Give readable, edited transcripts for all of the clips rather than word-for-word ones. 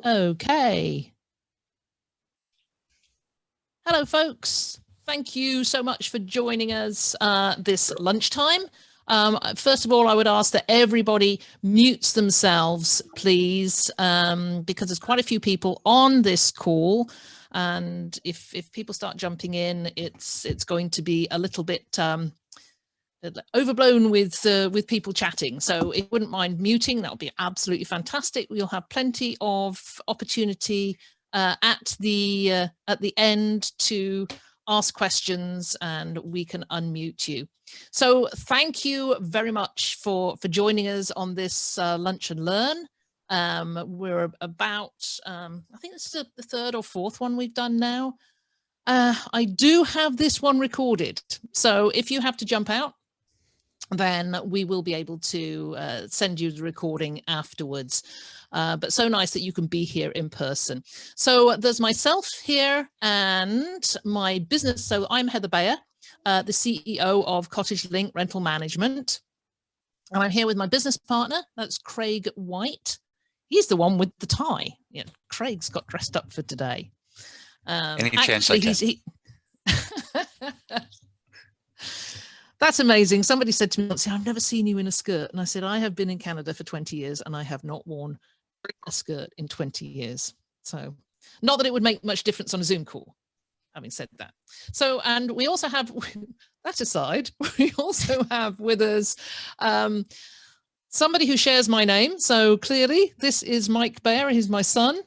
Okay. Hello, folks. Thank you so much for joining us this lunchtime. First of all, I would ask that everybody mutes themselves, please, because there's quite a few people on this call. And if people start jumping in, it's going to be a little bit overblown with people chatting. So if you wouldn't mind muting, that would be absolutely fantastic. We'll have plenty of opportunity at the end to ask questions, and we can unmute you. So thank you very much for joining us on this Lunch and Learn. We're about, I think this is the third or fourth one we've done now. I do have this one recorded. So if you have to jump out, then we will be able to send you the recording afterwards. But so nice that you can be here in person. So there's myself here and my business. So I'm Heather Bayer, the CEO of Cottage Link Rental Management. And I'm here with my business partner, that's Craig White. He's the one with the tie. Yeah, Craig's got dressed up for today. Any chance I can. That's amazing. Somebody said to me, I've never seen you in a skirt. And I said, I have been in Canada for 20 years and I have not worn a skirt in 20 years. So not that it would make much difference on a Zoom call, having said that. So, and we also have, that aside, we also have with us somebody who shares my name. So clearly this is Mike Bayer. He's my son.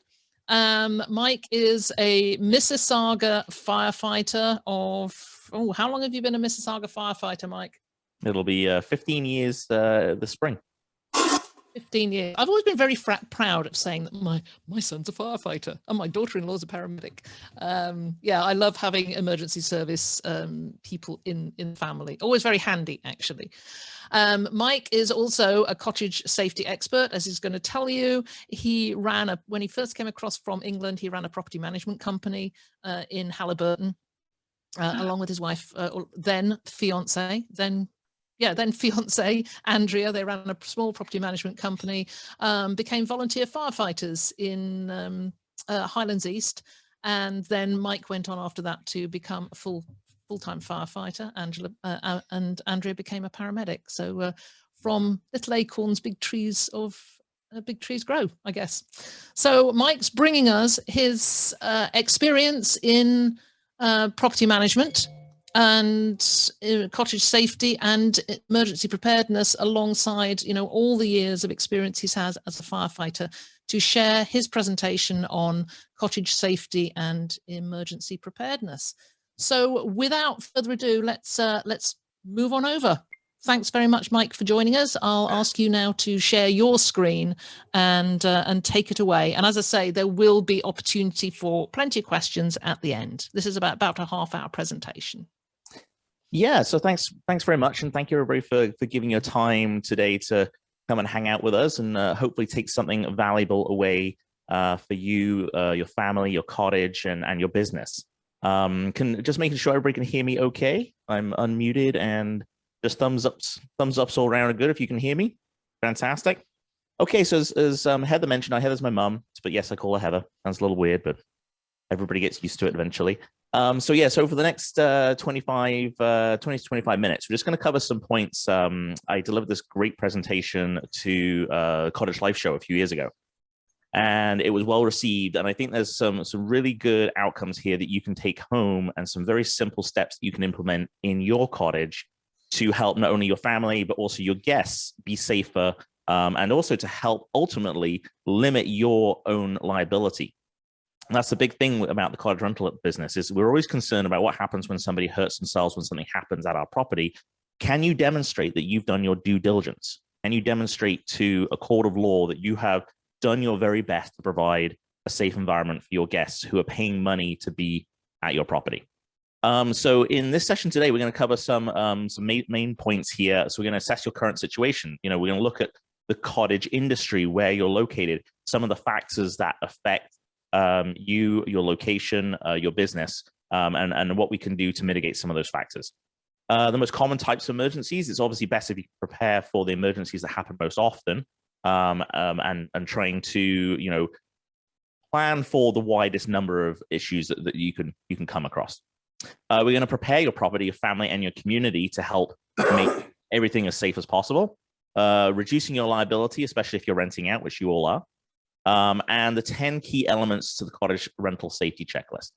Mike is a Mississauga firefighter of, how long have you been a Mississauga firefighter, Mike? It'll be 15 years this spring. 15 years. I've always been very proud of saying that my son's a firefighter and my daughter-in-law is a paramedic. Yeah, I love having emergency service people in the family. Always very handy, actually. Mike is also a cottage safety expert, as he's going to tell you. He ran when he first came across from England, he ran a property management company in Halliburton, along with his wife, then fiance, Andrea. They ran a small property management company, became volunteer firefighters in Highlands East. And then Mike went on after that to become a full-time firefighter. And Andrea became a paramedic. So from little acorns, big trees grow, I guess. So Mike's bringing us his experience in property management and cottage safety and emergency preparedness, alongside, all the years of experience he's had as a firefighter, to share his presentation on cottage safety and emergency preparedness. So without further ado, let's move on over. Thanks very much, Mike, for joining us. I'll ask you now to share your screen and take it away. And as I say, there will be opportunity for plenty of questions at the end. This is about a half-hour presentation. Yeah, so thanks very much, and thank you everybody for giving your time today to come and hang out with us, and hopefully take something valuable away for you, your family, your cottage, and your business. Just making sure everybody can hear me okay. I'm unmuted, and just thumbs ups all around are good if you can hear me. Fantastic. Okay, so as Heather mentioned, Heather's my mum, but yes, I call her Heather. Sounds a little weird, but everybody gets used to it eventually. So for the next 20 to 25 minutes, we're just going to cover some points. I delivered this great presentation to Cottage Life Show a few years ago, and it was well received. And I think there's some really good outcomes here that you can take home, and some very simple steps that you can implement in your cottage to help not only your family, but also your guests be safer, and also to help ultimately limit your own liability. And that's the big thing about the cottage rental business, is we're always concerned about what happens when somebody hurts themselves, when something happens at our property. Can you demonstrate that you've done your due diligence? Can you demonstrate to a court of law that you have done your very best to provide a safe environment for your guests who are paying money to be at your property? So in this session today, we're going to cover some main points here. So we're going to assess your current situation. We're going to look at the cottage industry, where you're located, some of the factors that affect you, your location, your business, and what we can do to mitigate some of those factors. The most common types of emergencies, it's obviously best if you prepare for the emergencies that happen most often, and trying to, plan for the widest number of issues that you can come across. We're going to prepare your property, your family, and your community to help make everything as safe as possible, reducing your liability, especially if you're renting out, which you all are, and the 10 key elements to the cottage rental safety checklist.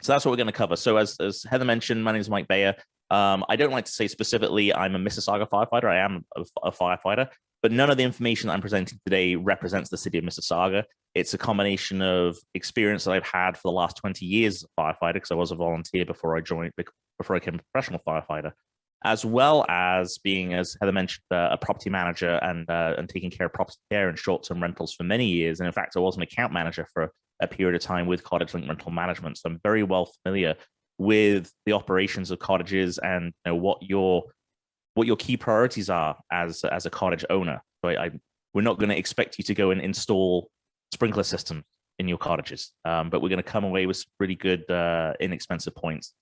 So that's what we're going to cover. So as Heather mentioned, my name is Mike Bayer. I don't like to say specifically I'm a Mississauga firefighter. I am a firefighter, but none of the information that I'm presenting today represents the city of Mississauga. It's a combination of experience that I've had for the last 20 years as a firefighter, because I was a volunteer before I became a professional firefighter, as well as being, as Heather mentioned, a property manager and taking care of property care and short-term rentals for many years. And in fact, I was an account manager for a period of time with Cottage Link Rental Management. So I'm very well familiar with the operations of cottages and what your key priorities are as a cottage owner. So we're not going to expect you to go and install sprinkler systems in your cottages, but we're going to come away with some really good inexpensive points.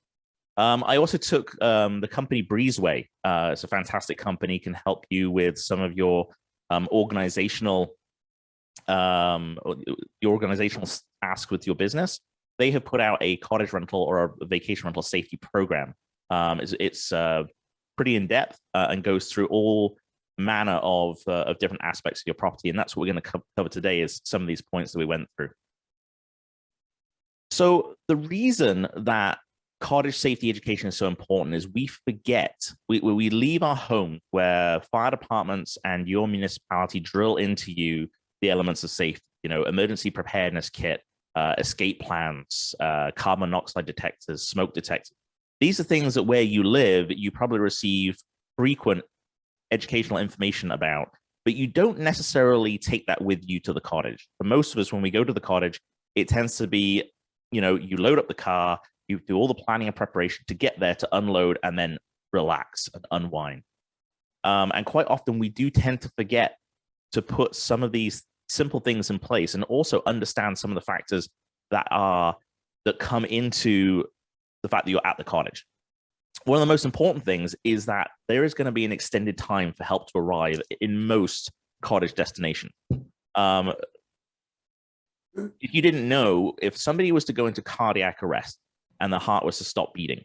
I also took the company Breezeway. It's a fantastic company, can help you with some of your organizational task with your business. They have put out a cottage rental or a vacation rental safety program. It's pretty in depth and goes through all manner of different aspects of your property, and that's what we're going to cover today, is some of these points that we went through. So the reason that cottage safety education is so important is we leave our home where fire departments and your municipality drill into you the elements of safety, emergency preparedness kit, escape plans, carbon monoxide detectors, smoke detectors. These are things that where you live, you probably receive frequent educational information about, but you don't necessarily take that with you to the cottage. For most of us, when we go to the cottage, it tends to be, you load up the car, you do all the planning and preparation to get there, to unload, and then relax and unwind. And quite often we do tend to forget to put some of these simple things in place, and also understand some of the factors that come into the fact that you're at the cottage. One of the most important things is that there is going to be an extended time for help to arrive in most cottage destinations. If you didn't know, if somebody was to go into cardiac arrest and the heart was to stop beating,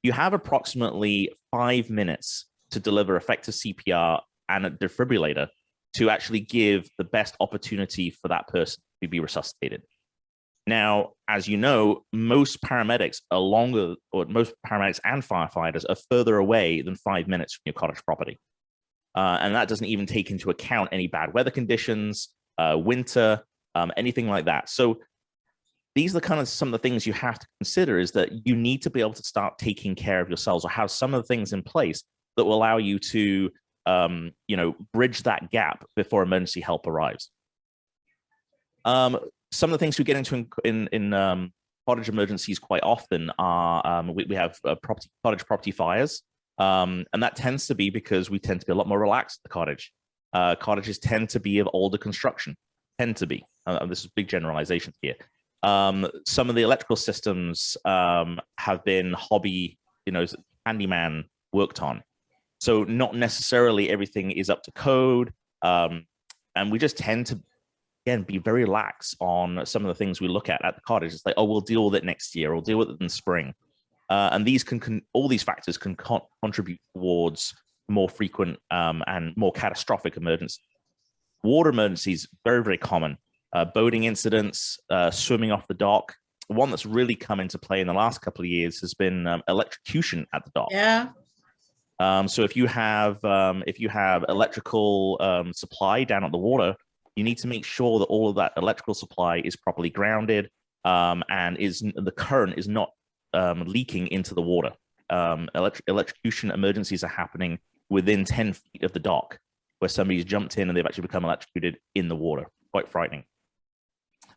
you have approximately 5 minutes to deliver effective CPR and a defibrillator to actually give the best opportunity for that person to be resuscitated. Now, as you know, most paramedics most paramedics and firefighters are further away than 5 minutes from your cottage property. And that doesn't even take into account any bad weather conditions, winter, anything like that. So these are some of the things you have to consider, is that you need to be able to start taking care of yourselves, or have some of the things in place that will allow you to bridge that gap before emergency help arrives. Some of the things we get into in cottage emergencies quite often are we have cottage property fires, and that tends to be because we tend to be a lot more relaxed at the cottage. Cottages tend to be of older construction, this is big generalizations here. Some of the electrical systems have been handyman worked on. So not necessarily everything is up to code. And we just tend to, again, be very lax on some of the things we look at the cottage. It's like, oh, we'll deal with it next year, or we'll deal with it in spring. And all these factors can contribute towards more frequent and more catastrophic emergencies. Water emergencies, very, very common. Boating incidents, swimming off the dock. One that's really come into play in the last couple of years has been electrocution at the dock. Yeah. So if you have electrical supply down at the water, you need to make sure that all of that electrical supply is properly grounded, and the current is not leaking into the water. Electrocution emergencies are happening within 10 feet of the dock, where somebody's jumped in and they've actually become electrocuted in the water. Quite frightening.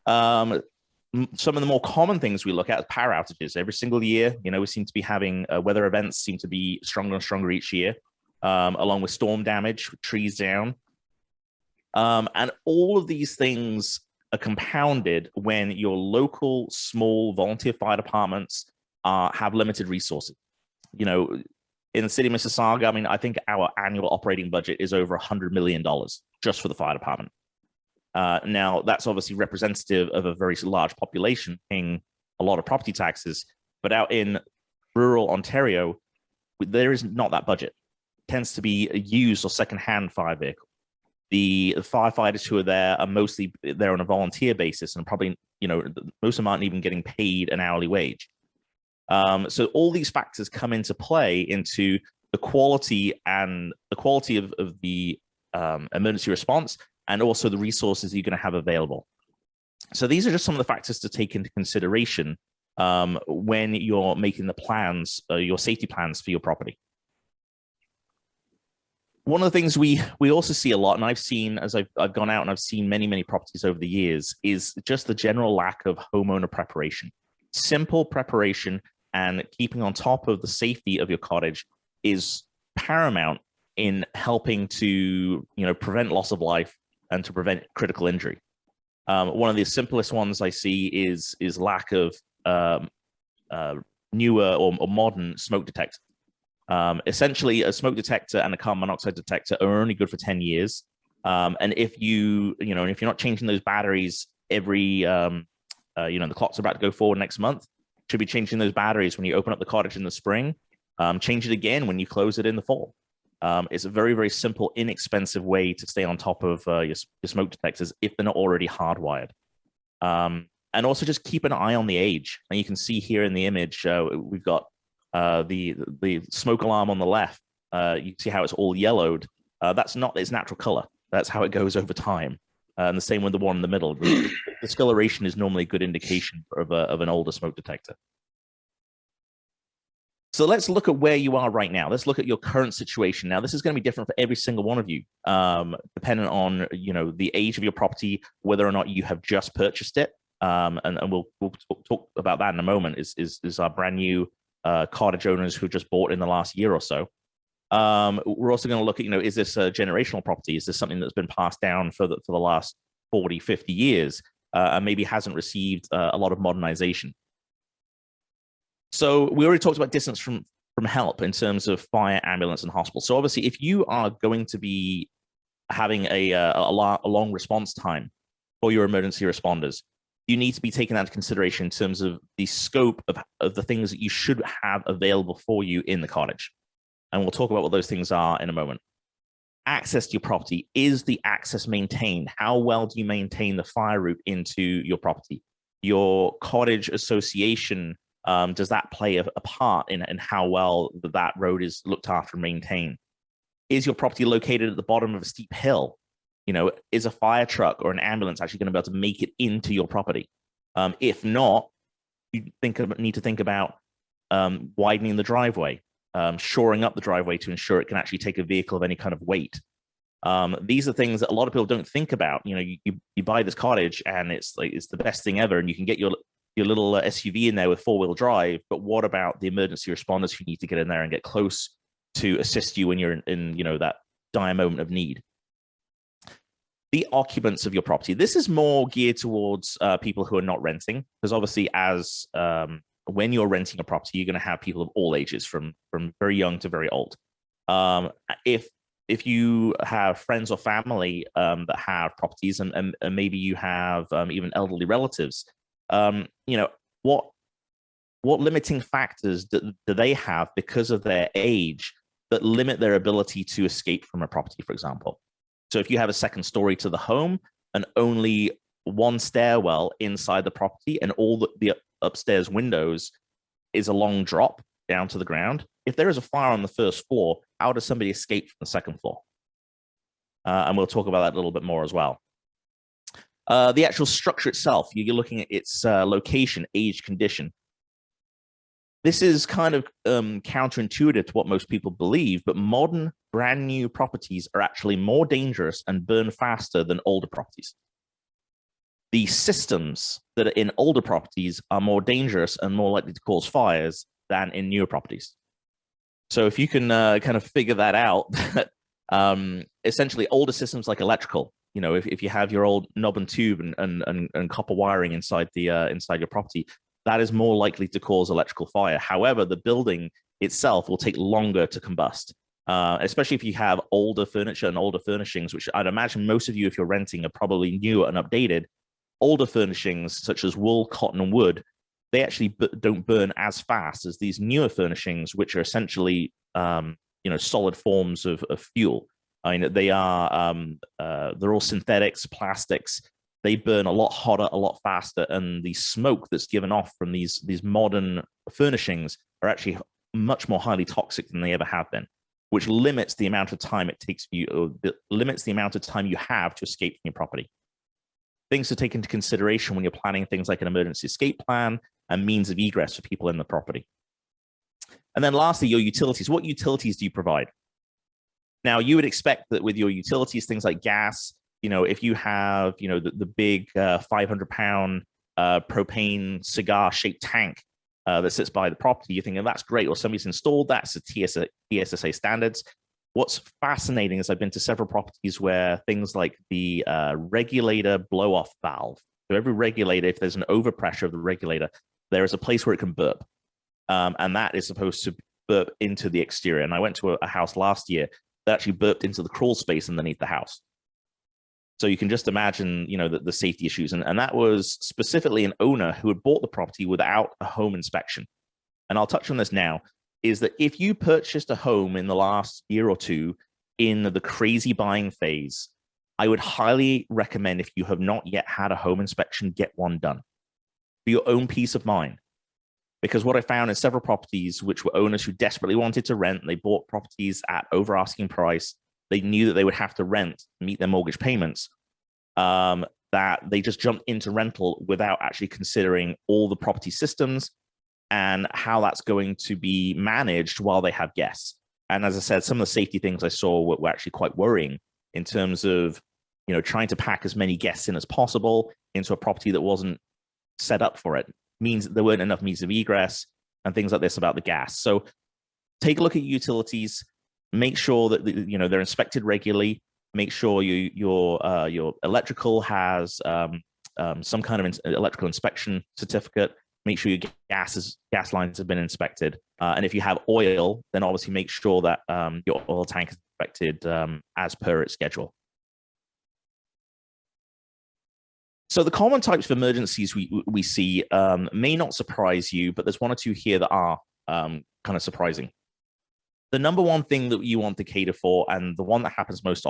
Some of the more common things we look at is power outages. Every single year, we seem to be having weather events seem to be stronger and stronger each year, along with storm damage, trees down. And all of these things are compounded when your local small volunteer fire departments have limited resources. In the city of Mississauga, I think our annual operating budget is over $100 million just for the fire department. Now, that's obviously representative of a very large population paying a lot of property taxes, but out in rural Ontario, there is not that budget. It tends to be a used or second-hand fire vehicle. The firefighters who are there are mostly there on a volunteer basis, and probably, most of them aren't even getting paid an hourly wage. So all these factors come into play into the quality of the emergency response, and also the resources you're going to have available. So these are just some of the factors to take into consideration when you're making the plans, your safety plans for your property. One of the things we also see a lot, and I've seen as I've gone out and I've seen many properties over the years, is just the general lack of homeowner preparation. Simple preparation and keeping on top of the safety of your cottage is paramount in helping to prevent loss of life and to prevent critical injury. One of the simplest ones I see is lack of newer or modern smoke detectors. Essentially, a smoke detector and a carbon monoxide detector are only good for 10 years. And if if you're not changing those batteries every, the clock's about to go forward next month, should be changing those batteries when you open up the cottage in the spring. Change it again when you close it in the fall. It's a very simple, inexpensive way to stay on top of your smoke detectors if they're not already hardwired. And also just keep an eye on the age. And you can see here in the image, we've got the smoke alarm on the left. You see how it's all yellowed. That's not its natural color. That's how it goes over time. And the same with the one in the middle. The discoloration is normally a good indication of an older smoke detector. So let's look at where you are right now. Let's look at your current situation. Now, this is going to be different for every single one of you, depending on the age of your property, whether or not you have just purchased it. And we'll talk about that in a moment. Is our brand new cottage owners who just bought in the last year or so. We're also going to look at, is this a generational property? Is this something that's been passed down for the last 40, 50 years and maybe hasn't received a lot of modernization? So we already talked about distance from help in terms of fire, ambulance, and hospital. So obviously, if you are going to be having a long response time for your emergency responders, you need to be taking that into consideration in terms of the scope of the things that you should have available for you in the cottage. And we'll talk about what those things are in a moment. Access to your property. Is the access maintained? How well do you maintain the fire route into your property? Your cottage association, does that play a part in how well that road is looked after and maintained? Is your property located at the bottom of a steep hill? Is a fire truck or an ambulance actually going to be able to make it into your property? If not, you need to think about widening the driveway, shoring up the driveway to ensure it can actually take a vehicle of any kind of weight. These are things that a lot of people don't think about. You buy this cottage and it's the best thing ever, and you can get your little SUV in there with 4-wheel drive. But what about the emergency responders who need to get in there and get close to assist you when you're in that dire moment of need? The occupants of your property. This is more geared towards people who are not renting, because obviously as when you're renting a property, you're going to have people of all ages, from very young to very old. If you have friends or family that have properties, and maybe you have even elderly relatives, what limiting factors do they have because of their age that limit their ability to escape from a property, for example? So if you have a second story to the home and only one stairwell inside the property and all the upstairs windows is a long drop down to the ground, if there is a fire on the first floor, how does somebody escape from the second floor? And we'll talk about that a little bit more as well. The actual structure itself, you're looking at its location, age, condition. This is kind of counterintuitive to what most people believe, but modern brand new properties are actually more dangerous and burn faster than older properties. The systems that are in older properties are more dangerous and more likely to cause fires than in newer properties. So if you can kind of figure that out, essentially older systems like electrical, if you have your old knob and tube and copper wiring inside your property, that is more likely to cause electrical fire. However, the building itself will take longer to combust. especially if you have older furniture and older furnishings, which I'd imagine most of you, if you're renting, are probably new and updated. Older furnishings such as wool, cotton, and wood, they actually don't burn as fast as these newer furnishings, which are essentially solid forms of fuel. I mean, they are they're all synthetics, plastics. They burn a lot hotter, a lot faster, and the smoke that's given off from these modern furnishings are actually much more highly toxic than they ever have been, which limits the amount of time it takes for you, or limits the amount of time you have to escape from your property. Things to take into consideration when you're planning things like an emergency escape plan and means of egress for people in the property. And then lastly, your utilities. What utilities do you provide? Now, you would expect that with your utilities, things like gas, if you have, the big 500-pound propane cigar-shaped tank that sits by the property, you're thinking, that's great. Well, somebody's installed that. It's a TSSA standards. What's fascinating is I've been to several properties where things like the regulator blow-off valve. So every regulator, if there's an overpressure of the regulator, there is a place where it can burp. And that is supposed to burp into the exterior. And I went to a house last year that actually burped into the crawl space underneath the house. So you can just imagine, the safety issues. And that was specifically an owner who had bought the property without a home inspection. And I'll touch on this now, is that if you purchased a home in the last year or two in the crazy buying phase, I would highly recommend, if you have not yet had a home inspection, get one done for your own peace of mind. Because what I found in several properties, which were owners who desperately wanted to rent, they bought properties at over asking price. They knew that they would have to rent, meet their mortgage payments, that they just jumped into rental without actually considering all the property systems and how that's going to be managed while they have guests. And as I said, some of the safety things I saw were actually quite worrying in terms of, trying to pack as many guests in as possible into a property that wasn't set up for it. Means there weren't enough means of egress and things like this about the gas. So take a look at utilities, make sure that they're inspected regularly, make sure your electrical has some kind of electrical inspection certificate, make sure your gas lines have been inspected. And if you have oil, then obviously make sure that your oil tank is inspected as per its schedule. So the common types of emergencies we see may not surprise you, but there's one or two here that are kind of surprising. The number one thing that you want to cater for, and the one that happens most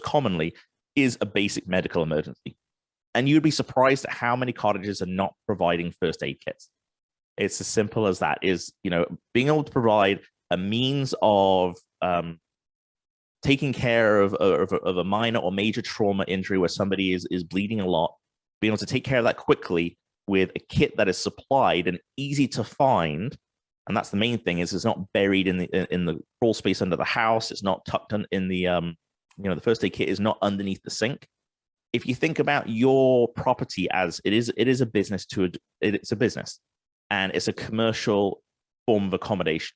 commonly, is a basic medical emergency. And you'd be surprised at how many cottages are not providing first aid kits. It's as simple as that, is, being able to provide a means of taking care of a minor or major trauma injury where somebody is bleeding a lot, being able to take care of that quickly with a kit that is supplied and easy to find. And that's the main thing, is it's not buried in the crawl space under the house. It's not tucked in the the first aid kit is not underneath the sink. If you think about your property as it is a business it's a business, and it's a commercial form of accommodation.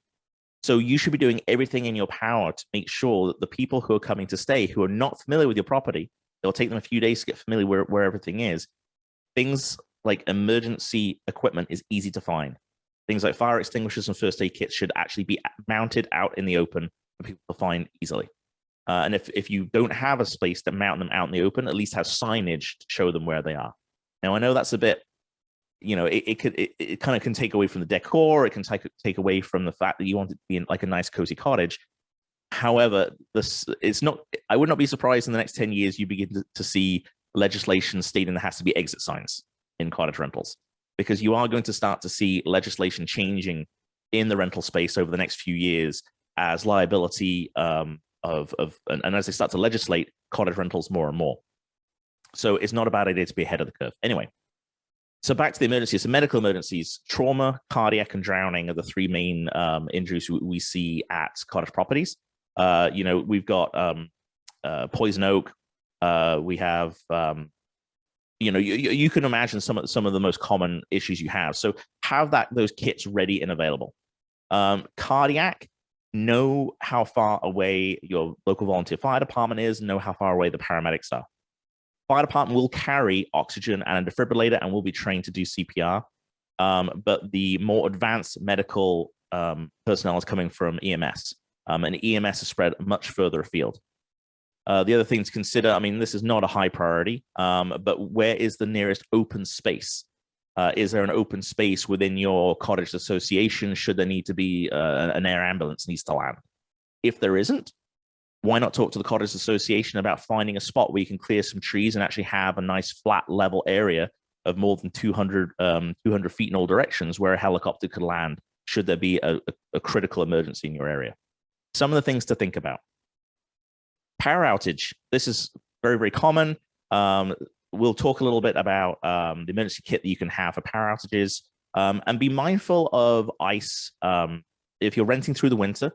So you should be doing everything in your power to make sure that the people who are coming to stay, who are not familiar with your property, it'll take them a few days to get familiar where everything is. Things like emergency equipment is easy to find. Things like fire extinguishers and first aid kits should actually be mounted out in the open for people to find easily. And if you don't have a space to mount them out in the open, at least have signage to show them where they are. Now, I know that's a bit, it kind of can take away from the decor. It can take away from the fact that you want it to be in like a nice, cozy cottage. However, I would not be surprised in the next 10 years you begin to see legislation stating there has to be exit signs in cottage rentals, because you are going to start to see legislation changing in the rental space over the next few years as liability and as they start to legislate cottage rentals more and more. So it's not a bad idea to be ahead of the curve. Anyway, so back to the emergencies. So medical emergencies, trauma, cardiac, and drowning are the three main injuries we see at cottage properties. We've got poison oak. We have, you can imagine some of the most common issues you have. So have those kits ready and available. Cardiac, know how far away your local volunteer fire department is, know how far away the paramedics are. Fire department will carry oxygen and a defibrillator and will be trained to do CPR. But the more advanced medical personnel is coming from EMS. and EMS is spread much further afield. The other thing to consider, I mean, this is not a high priority, but where is the nearest open space? Is there an open space within your cottage association? Should there need to be an air ambulance needs to land? If there isn't, why not talk to the cottage association about finding a spot where you can clear some trees and actually have a nice flat level area of more than 200 feet in all directions where a helicopter could land should there be a critical emergency in your area. Some of the things to think about. Power outage. This is very, very common. We'll talk a little bit about the emergency kit that you can have for power outages, and be mindful of ice. If you're renting through the winter,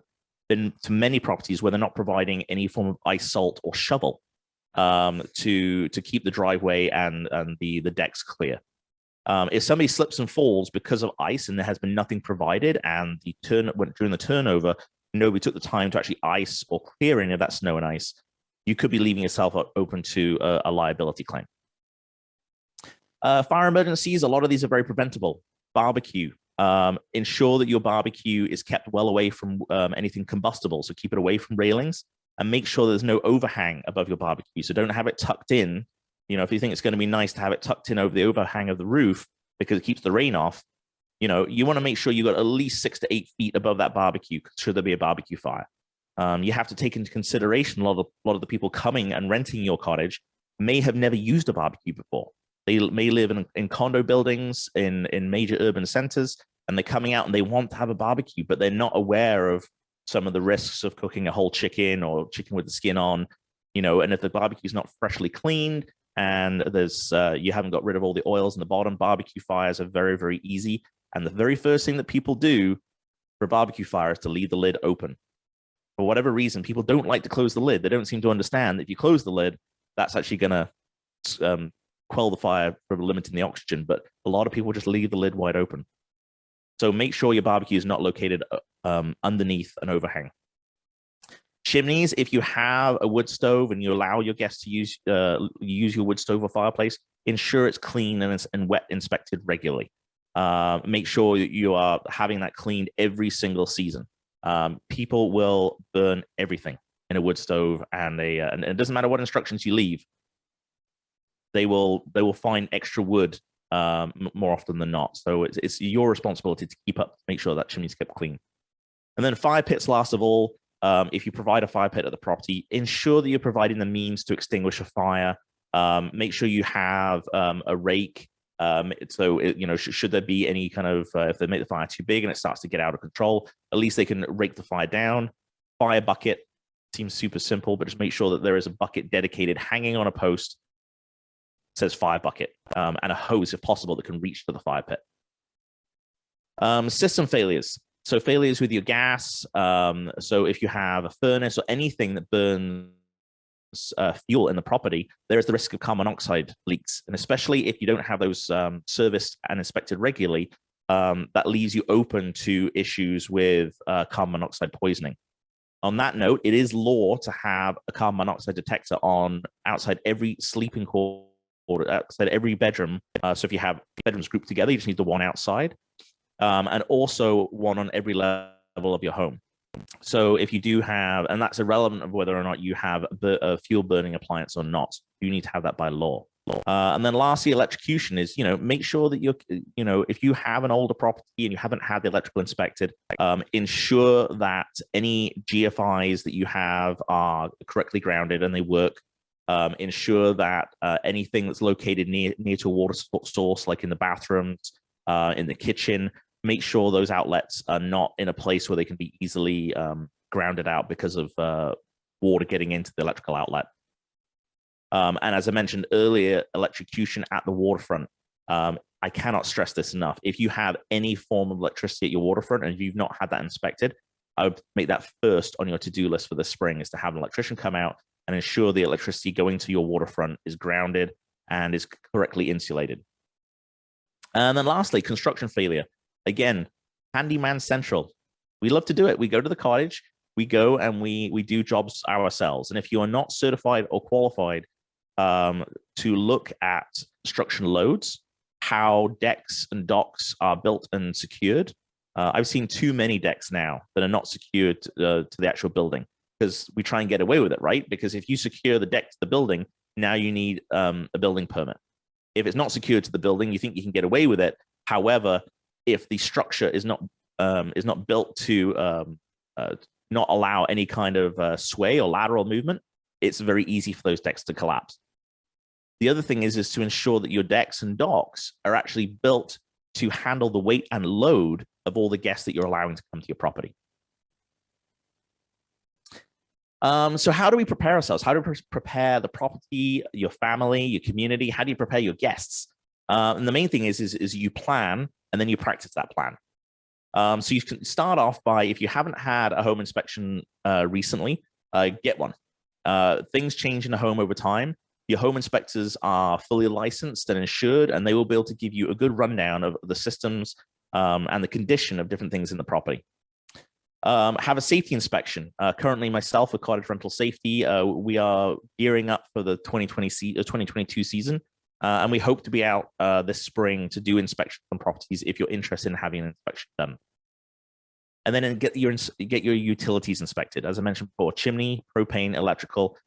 then to many properties where they're not providing any form of ice salt or shovel to keep the driveway and the decks clear. If somebody slips and falls because of ice and there has been nothing provided, and during the turnover, nobody took the time to actually ice or clear any of that snow and ice, you could be leaving yourself open to a liability claim. Fire emergencies, a lot of these are very preventable. Barbecue. Ensure that your barbecue is kept well away from anything combustible. So keep it away from railings and make sure there's no overhang above your barbecue. So don't have it tucked in. You know, if you think it's going to be nice to have it tucked in over the overhang of the roof because it keeps the rain off, you know, you want to make sure you got at least 6 to 8 feet above that barbecue should there be a barbecue fire. You have to take into consideration a lot of the people coming and renting your cottage may have never used a barbecue before. They may live in condo buildings in major urban centers, and they're coming out and they want to have a barbecue, but they're not aware of some of the risks of cooking a whole chicken or chicken with the skin on, you know, and if the barbecue is not freshly cleaned and there's you haven't got rid of all the oils in the bottom, barbecue fires are very, very easy. And the very first thing that people do for a barbecue fire is to leave the lid open. For whatever reason, people don't like to close the lid. They don't seem to understand that if you close the lid, that's actually going to quell the fire from limiting the oxygen. But a lot of people just leave the lid wide open. So make sure your barbecue is not located underneath an overhang. Chimneys, if you have a wood stove and you allow your guests to use your wood stove or fireplace, ensure it's clean and wet inspected regularly. Make sure that you are having that cleaned every single season. People will burn everything in a wood stove, and it doesn't matter what instructions you leave. They will find extra wood more often than not. So it's your responsibility to keep up, to make sure that chimney's kept clean. And then fire pits, last of all. If you provide a fire pit at the property, ensure that you're providing the means to extinguish a fire. Make sure you have a rake. So, you know, should there be any kind of, if they make the fire too big and it starts to get out of control, at least they can rake the fire down. Fire bucket seems super simple, but just make sure that there is a bucket dedicated hanging on a post, says fire bucket, and a hose, if possible, that can reach to the fire pit. System failures. So failures with your gas. So if you have a furnace or anything that burns fuel in the property, there is the risk of carbon monoxide leaks. And especially if you don't have those serviced and inspected regularly, that leaves you open to issues with carbon monoxide poisoning. On that note, it is law to have a carbon monoxide detector on outside every sleeping quarter, outside every bedroom. So if you have bedrooms grouped together, you just need the one outside. And also one on every level of your home. So if you do have, and that's irrelevant of whether or not you have a fuel burning appliance or not, you need to have that by law. And then lastly, electrocution is, you know, make sure that if you have an older property and you haven't had the electrical inspected, ensure that any GFIs that you have are correctly grounded and they work. Ensure that anything that's located near to a water source, like in the bathrooms, in the kitchen, make sure those outlets are not in a place where they can be easily grounded out because of water getting into the electrical outlet. And as I mentioned earlier, electrocution at the waterfront. I cannot stress this enough. If you have any form of electricity at your waterfront and you've not had that inspected, I would make that first on your to-do list for the spring, is to have an electrician come out and ensure the electricity going to your waterfront is grounded and is correctly insulated. And then lastly, construction failure. Again, handyman central. We love to do it. We go to the cottage, we go and we do jobs ourselves. And if you are not certified or qualified to look at construction loads, how decks and docks are built and secured, I've seen too many decks now that are not secured to the actual building, because we try and get away with it, right? Because if you secure the deck to the building, now you need a building permit. If it's not secured to the building, you think you can get away with it. However, if the structure is not built to not allow any kind of sway or lateral movement, it's very easy for those decks to collapse. The other thing is to ensure that your decks and docks are actually built to handle the weight and load of all the guests that you're allowing to come to your property. So how do we prepare ourselves? How do we prepare the property, your family, your community? How do you prepare your guests? And the main thing is you plan and then you practice that plan. So you can start off by, if you haven't had a home inspection recently, get one. Things change in a home over time. Your home inspectors are fully licensed and insured, and they will be able to give you a good rundown of the systems and the condition of different things in the property. Have a safety inspection. Currently, myself with Cottage Rental Safety, we are gearing up for the 2022 season, and we hope to be out this spring to do inspections on properties if you're interested in having an inspection done. And then get your utilities inspected. As I mentioned before, chimney, propane, electrical,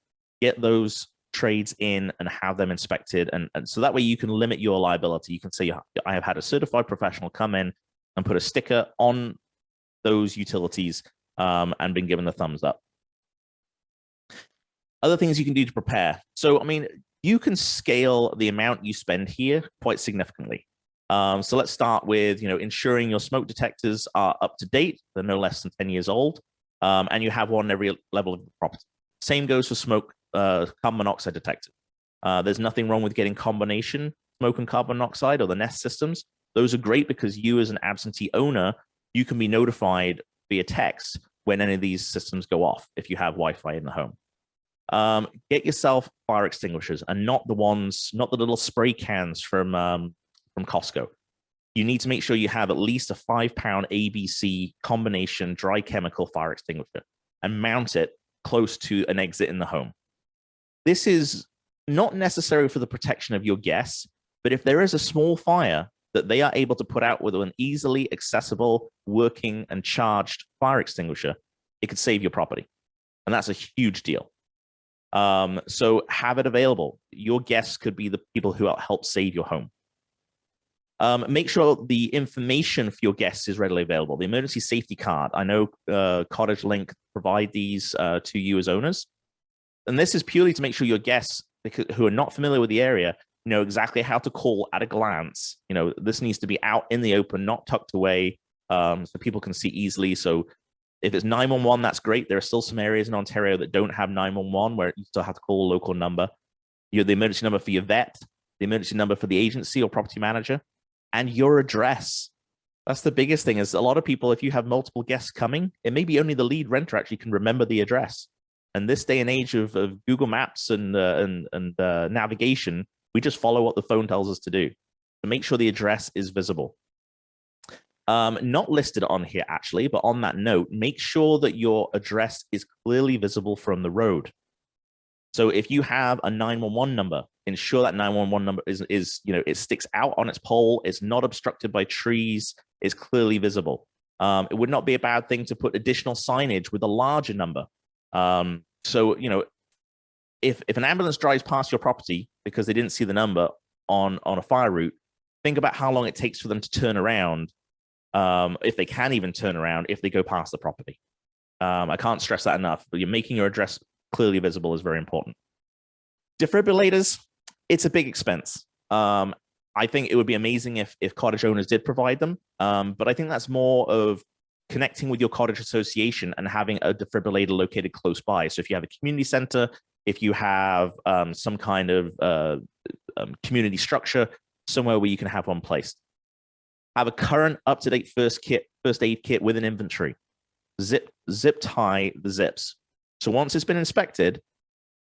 get those trades in and have them inspected. And so that way you can limit your liability. You can say, I have had a certified professional come in and put a sticker on those utilities and been given the thumbs up. Other things you can do to prepare. So, I mean, you can scale the amount you spend here quite significantly. So let's start with, ensuring your smoke detectors are up to date. They're no less than 10 years old. And you have one in every level of the property. Same goes for smoke, carbon monoxide detector. There's nothing wrong with getting combination smoke and carbon monoxide or the Nest systems. Those are great because you as an absentee owner, you can be notified via text when any of these systems go off if you have Wi-Fi in the home. Get yourself fire extinguishers, and not the little spray cans from Costco. You need to make sure you have at least a 5-pound ABC combination dry chemical fire extinguisher and mount it close to an exit in the home. This is not necessary for the protection of your guests, but if there is a small fire that they are able to put out with an easily accessible, working, and charged fire extinguisher, it could save your property. And that's a huge deal. So have it available. Your guests could be the people who help save your home. Make sure the information for your guests is readily available. The emergency safety card. I know Cottage Link provide these to you as owners. And this is purely to make sure your guests who are not familiar with the area know exactly how to call at a glance. This needs to be out in the open, not tucked away, so people can see easily. So if it's 911, that's great. There are still some areas in Ontario that don't have 911 where you still have to call a local number. The emergency number for your vet, the emergency number for the agency or property manager, and your address. That's the biggest thing. Is a lot of people, if you have multiple guests coming, it may be only the lead renter actually can remember the address. And this day and age of Google Maps and navigation, we just follow what the phone tells us to do. To make sure the address is visible. Not listed on here actually, but on that note, make sure that your address is clearly visible from the road. So if you have a 911 number, ensure that 911 number is it sticks out on its pole, it's not obstructed by trees, is clearly visible. It would not be a bad thing to put additional signage with a larger number. So if an ambulance drives past your property because they didn't see the number on a fire route, think about how long it takes for them to turn around, if they can even turn around if they go past the property. I can't stress that enough, but you're making your address clearly visible is very important. Defibrillators, it's a big expense. I think it would be amazing if cottage owners did provide them, but I think that's more of connecting with your cottage association and having a defibrillator located close by. So if you have a community center, if you have some kind of community structure, somewhere where you can have one placed. Have a current up-to-date first aid kit with an inventory. Zip tie the zips. So once it's been inspected,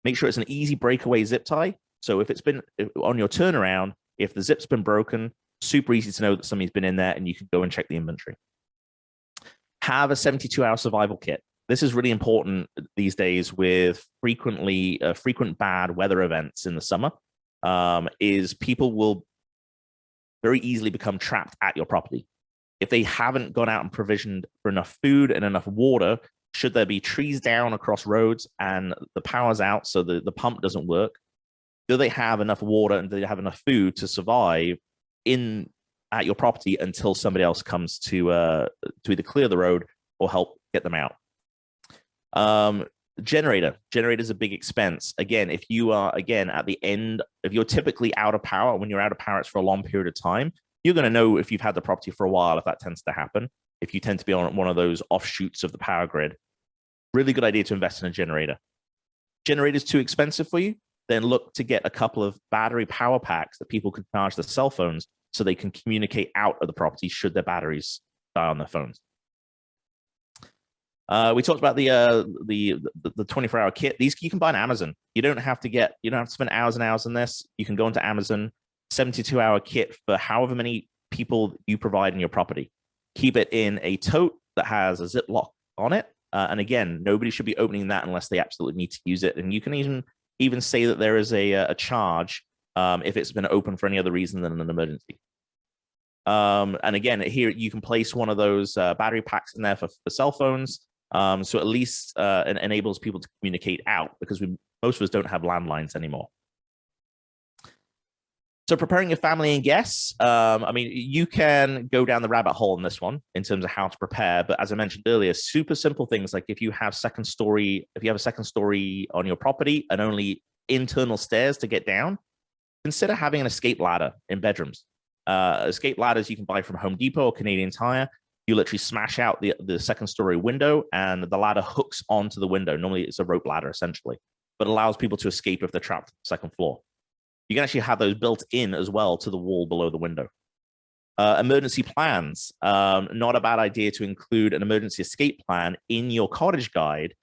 make sure it's an easy breakaway zip tie. So if it's been on your turnaround, if the zip's been broken, super easy to know that somebody's been in there and you can go and check the inventory. Have a 72-hour survival kit. This is really important these days with frequent bad weather events in the summer, is people will very easily become trapped at your property. If they haven't gone out and provisioned for enough food and enough water, should there be trees down across roads and the power's out so the pump doesn't work, do they have enough water and do they have enough food to survive at your property until somebody else comes to either clear the road or help get them out? Generator is a big expense. Again, if you are at the end, if you're typically out of power, when you're out of power, it's for a long period of time. You're going to know if you've had the property for a while, if that tends to happen. If you tend to be on one of those offshoots of the power grid, really good idea to invest in a generator. Generator's too expensive for you, then look to get a couple of battery power packs that people can charge their cell phones so they can communicate out of the property should their batteries die on their phones. We talked about the 24-hour kit. These you can buy on Amazon. You don't have to spend hours and hours on this. You can go into Amazon, 72-hour kit for however many people you provide in your property. Keep it in a tote that has a Ziploc on it. And again, nobody should be opening that unless they absolutely need to use it. And you can even say that there is a charge if it's been open for any other reason than an emergency. And again, here you can place one of those battery packs in there for cell phones. So at least it enables people to communicate out, because most of us don't have landlines anymore. So preparing your family and guests, I mean, you can go down the rabbit hole in this one in terms of how to prepare. But as I mentioned earlier, super simple things like if you have a second story on your property and only internal stairs to get down, consider having an escape ladder in bedrooms. Escape ladders you can buy from Home Depot or Canadian Tire. You literally smash out the second story window and the ladder hooks onto the window. Normally it's a rope ladder essentially, but allows people to escape if they're trapped on the second floor. You can actually have those built in as well to the wall below the window. Emergency plans. Not a bad idea to include an emergency escape plan in your cottage guide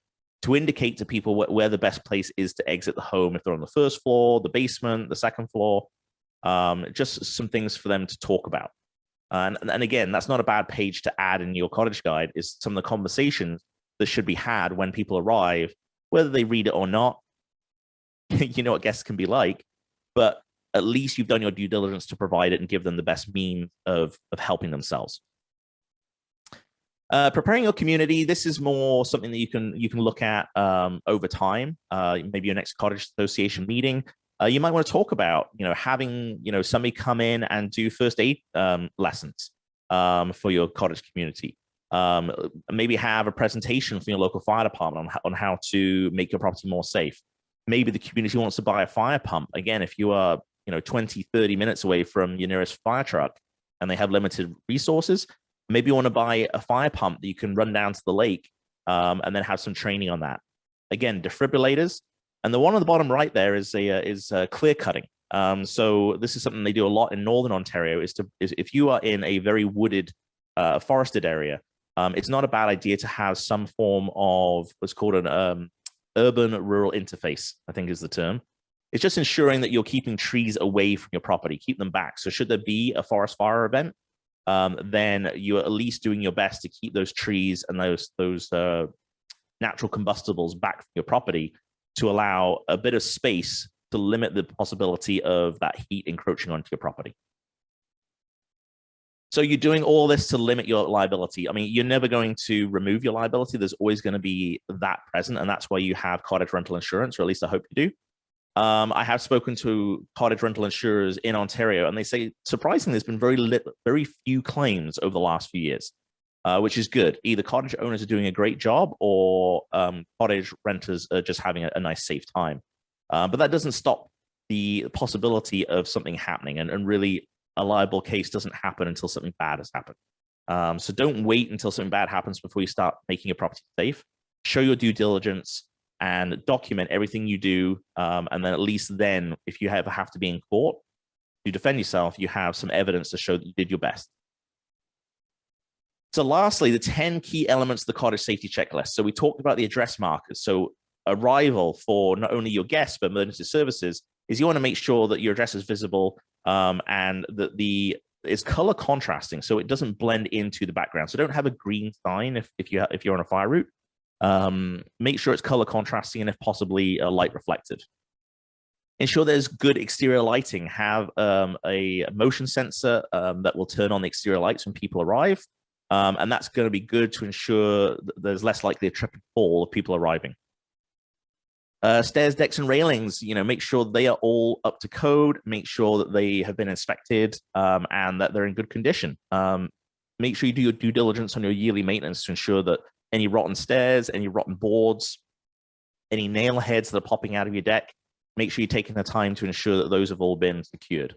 to indicate to people where the best place is to exit the home, if they're on the first floor, the basement, the second floor. Just some things for them to talk about. And again, that's not a bad page to add in your cottage guide, is some of the conversations that should be had when people arrive, whether they read it or not. You know what guests can be like, but at least you've done your due diligence to provide it and give them the best means of helping themselves. Preparing your community. This is more something that you can look at over time. Maybe your next cottage association meeting. You might want to talk about, having, somebody come in and do first aid lessons for your cottage community. Maybe have a presentation from your local fire department on how to make your property more safe. Maybe the community wants to buy a fire pump. Again, if you are, 20, 30 minutes away from your nearest fire truck and they have limited resources, maybe you want to buy a fire pump that you can run down to the lake and then have some training on that. Again, defibrillators. And the one on the bottom right there is clear cutting. So this is something they do a lot in Northern Ontario, is if you are in a very wooded, forested area, it's not a bad idea to have some form of what's called an urban-rural interface, I think is the term. It's just ensuring that you're keeping trees away from your property, keep them back. So should there be a forest fire event, then you're at least doing your best to keep those trees and those natural combustibles back from your property to allow a bit of space to limit the possibility of that heat encroaching onto your property. So you're doing all this to limit your liability. I mean, you're never going to remove your liability. There's always going to be that present, and that's why you have cottage rental insurance, or at least I hope you do. I have spoken to cottage rental insurers in Ontario, and they say, surprisingly, there's been very few claims over the last few years, which is good. Either cottage owners are doing a great job, or cottage renters are just having a nice, safe time. But that doesn't stop the possibility of something happening, and really a liable case doesn't happen until something bad has happened. So don't wait until something bad happens before you start making your property safe. Show your due diligence and document everything you do. And then at least then, if you ever have to be in court to defend yourself, you have some evidence to show that you did your best. So lastly, the 10 key elements of the cottage safety checklist. So we talked about the address markers. So arrival for not only your guests, but emergency services, is you want to make sure that your address is visible and that it's color contrasting, so it doesn't blend into the background. So don't have a green sign if you're on a fire route. Make sure it's color contrasting and if possibly light reflective. Ensure there's good exterior lighting. Have a motion sensor that will turn on the exterior lights when people arrive. And that's going to be good to ensure that there's less likely a trip and fall of people arriving. Stairs, decks, and railings, make sure they are all up to code. Make sure that they have been inspected and that they're in good condition. Make sure you do your due diligence on your yearly maintenance to ensure that any rotten stairs, any rotten boards, any nail heads that are popping out of your deck, make sure you're taking the time to ensure that those have all been secured.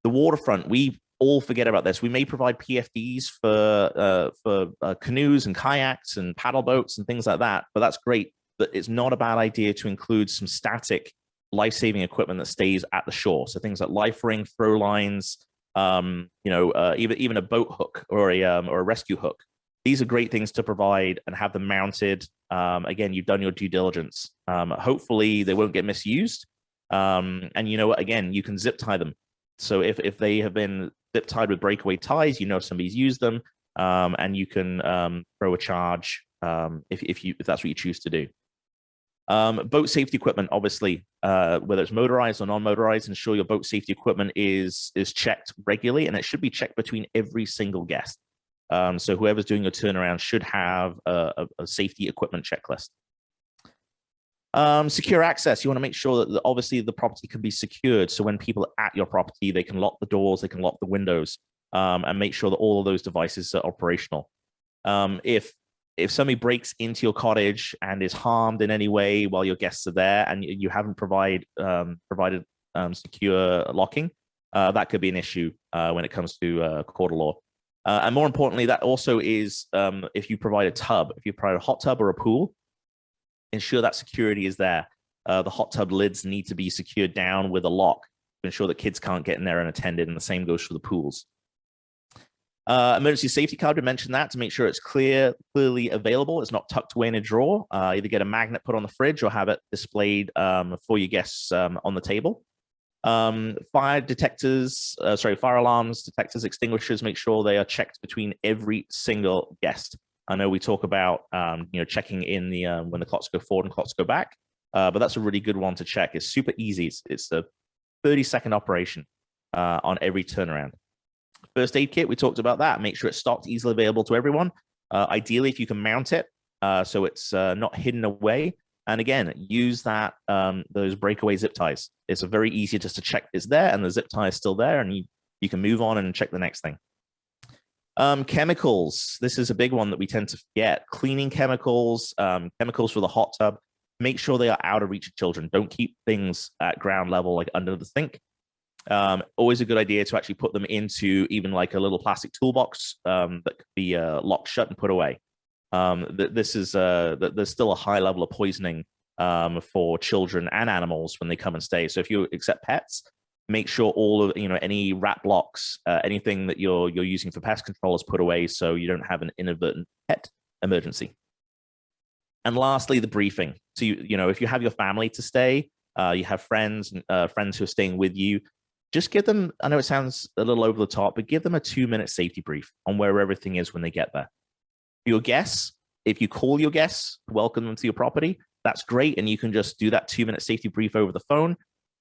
The waterfront, we all forget about this. We may provide PFDs for canoes and kayaks and paddle boats and things like that, but that's great. But it's not a bad idea to include some static life-saving equipment that stays at the shore. So things like life ring, throw lines, even a boat hook or a rescue hook. These are great things to provide and have them mounted. Again, you've done your due diligence. Hopefully they won't get misused. And again, you can zip tie them. So if they have been zip tied with breakaway ties, somebody's used them, and you can throw a charge if that's what you choose to do. Boat safety equipment, obviously, whether it's motorized or non-motorized, ensure your boat safety equipment is checked regularly, and it should be checked between every single guest. So whoever's doing your turnaround should have a safety equipment checklist. Secure access. You want to make sure that obviously the property can be secured. So when people are at your property, they can lock the doors, they can lock the windows, and make sure that all of those devices are operational. If somebody breaks into your cottage and is harmed in any way while your guests are there and you haven't provided secure locking, that could be an issue when it comes to court of law. And more importantly, that also is if you provide a tub, if you provide a hot tub or a pool, ensure that security is there. The hot tub lids need to be secured down with a lock to ensure that kids can't get in there unattended, and the same goes for the pools. Emergency safety card, we mentioned that to make sure it's clearly available. It's not tucked away in a drawer. Either get a magnet put on the fridge or have it displayed for your guests on the table. Fire alarms, detectors, extinguishers, make sure they are checked between every single guest. I know we talk about checking in the when the clocks go forward and clocks go back, but that's a really good one to check. It's super easy. It's a 30-second operation on every turnaround. First aid kit, we talked about that. Make sure it's stocked, easily available to everyone. Ideally, if you can mount it so it's not hidden away. And again, use those breakaway zip ties. It's very easy just to check it's there and the zip tie is still there, and you can move on and check the next thing. Chemicals. This is a big one that we tend to forget. Cleaning chemicals, chemicals for the hot tub. Make sure they are out of reach of children. Don't keep things at ground level, like under the sink. Always a good idea to actually put them into even like a little plastic toolbox that could be locked shut and put away. There's still a high level of poisoning for children and animals when they come and stay. So if you accept pets, make sure all of any rat blocks, anything that you're using for pest control is put away so you don't have an inadvertent pet emergency. And lastly, the briefing. So if you have your family to stay, you have friends who are staying with you, just give them, I know it sounds a little over the top, but give them a 2-minute safety brief on where everything is when they get there. Your guests, if you call your guests, welcome them to your property, that's great. And you can just do that 2-minute safety brief over the phone.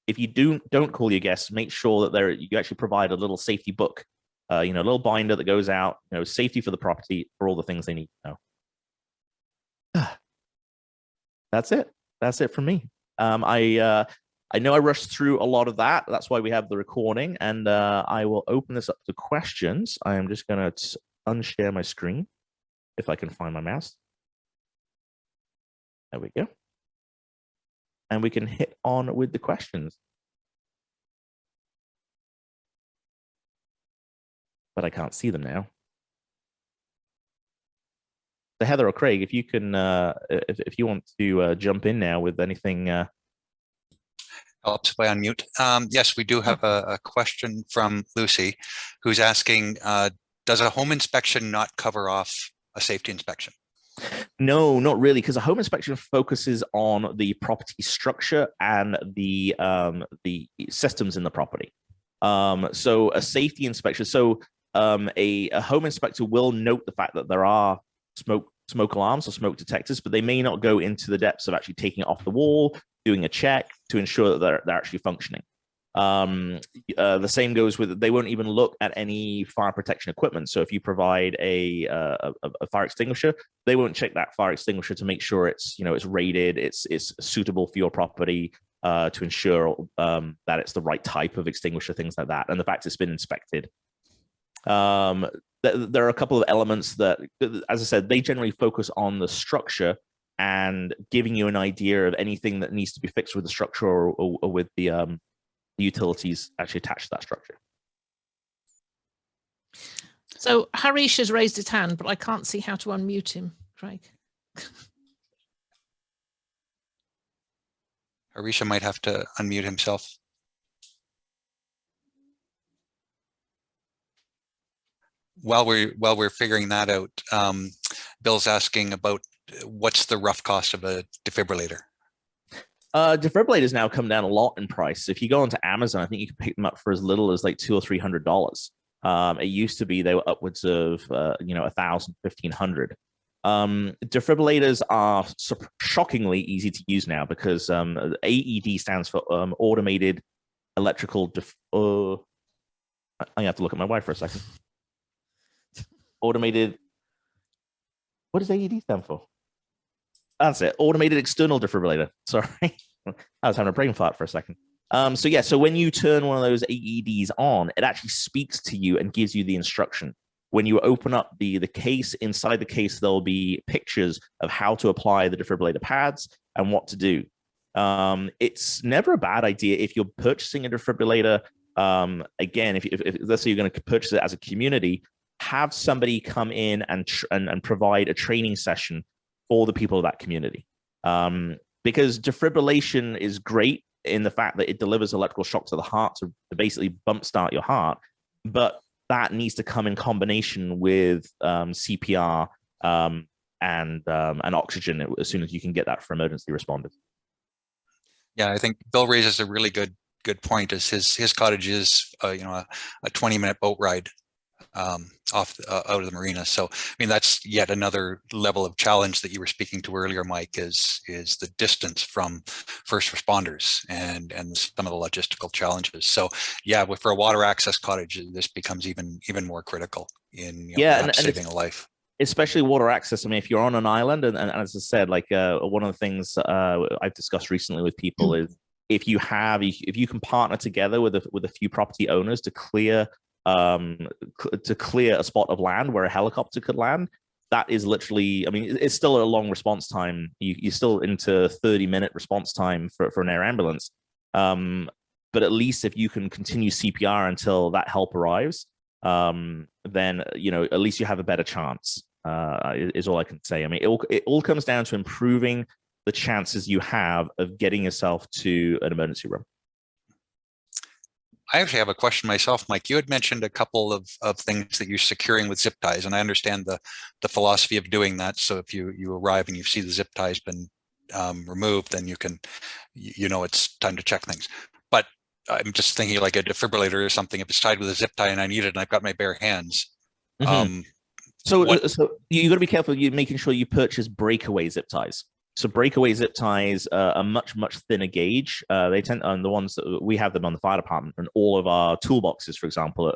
If you don't call your guests, make sure that you actually provide a little safety book, a little binder that goes out, safety for the property, for all the things they need to know. That's it. That's it from me. I know I rushed through a lot of that. That's why we have the recording, and I will open this up to questions. I am just going to unshare my screen if I can find my mouse. There we go. And we can hit on with the questions. But I can't see them now. So Heather or Craig, if you can, if you want to jump in now with anything. Helps if I unmute. Yes, we do have a question from Lucy, who's asking, does a home inspection not cover off a safety inspection? No, not really, because a home inspection focuses on the property structure and the systems in the property. So a safety inspection, a home inspector will note the fact that there are smoke alarms or smoke detectors, but they may not go into the depths of actually taking it off the wall doing a check to ensure that they're actually functioning. The same goes with, they won't even look at any fire protection equipment. So if you provide a fire extinguisher, they won't check that fire extinguisher to make sure it's, you know, it's rated, it's suitable for your property, to ensure that it's the right type of extinguisher, things like that, and the fact it's been inspected. There are a couple of elements that, as I said, they generally focus on the structure and giving you an idea of anything that needs to be fixed with the structure or with the utilities actually attached to that structure. So Harish has raised his hand, but I can't see how to unmute him, Craig. Harisha might have to unmute himself. While we're figuring that out, Bill's asking about what's the rough cost of a defibrillator? Defibrillators now come down a lot in price. If you go onto Amazon, I think you can pick them up for as little as like $200 or $300. It used to be they were upwards of you know, 1,000, 1,500. Defibrillators are shockingly easy to use now because AED stands for automated electrical. I have to look at my wife for a second. Automated. What does AED stand for? That's it. Automated external defibrillator. Sorry. I was having a brain fart for a second. So yeah, so when you turn one of those AEDs on, it actually speaks to you and gives you the instruction. When you open up the case, inside the case, there'll be pictures of how to apply the defibrillator pads and what to do. It's never a bad idea if you're purchasing a defibrillator. Again, if let's say you're going to purchase it as a community, have somebody come in and provide a training session for the people of that community. Because defibrillation is great in the fact that it delivers electrical shock to the heart to basically bump start your heart, but that needs to come in combination with CPR and oxygen as soon as you can get that for emergency responders. Yeah, I think Bill raises a really good point. Is his cottage is you know, a 20-minute boat ride off out of the marina. So I mean, that's yet another level of challenge that you were speaking to earlier, Mike, is the distance from first responders and some of the logistical challenges. So yeah, for a water access cottage, this becomes even more critical in, you know, and saving a life. Especially water access. I mean, if you're on an island, and as I said, like one of the things I've discussed recently with people is if you can partner together with a few property owners to clear a spot of land where a helicopter could land, that is literally, I mean, it's still a long response time. You're still into 30-minute response time for an air ambulance. But at least if you can continue CPR until that help arrives, then, you know, at least you have a better chance, is all I can say. I mean, it all comes down to improving the chances you have of getting yourself to an emergency room. I actually have a question myself, Mike. You had mentioned a couple of things that you're securing with zip ties, and I understand the philosophy of doing that. So if you arrive and you see the zip ties been removed, then you know it's time to check things. But I'm just thinking like a defibrillator or something. If it's tied with a zip tie and I need it, and I've got my bare hands. So you got to be careful. You're making sure you purchase breakaway zip ties. So breakaway zip ties are much thinner gauge. They tend on the ones that we have them on the fire department, and all of our toolboxes, for example,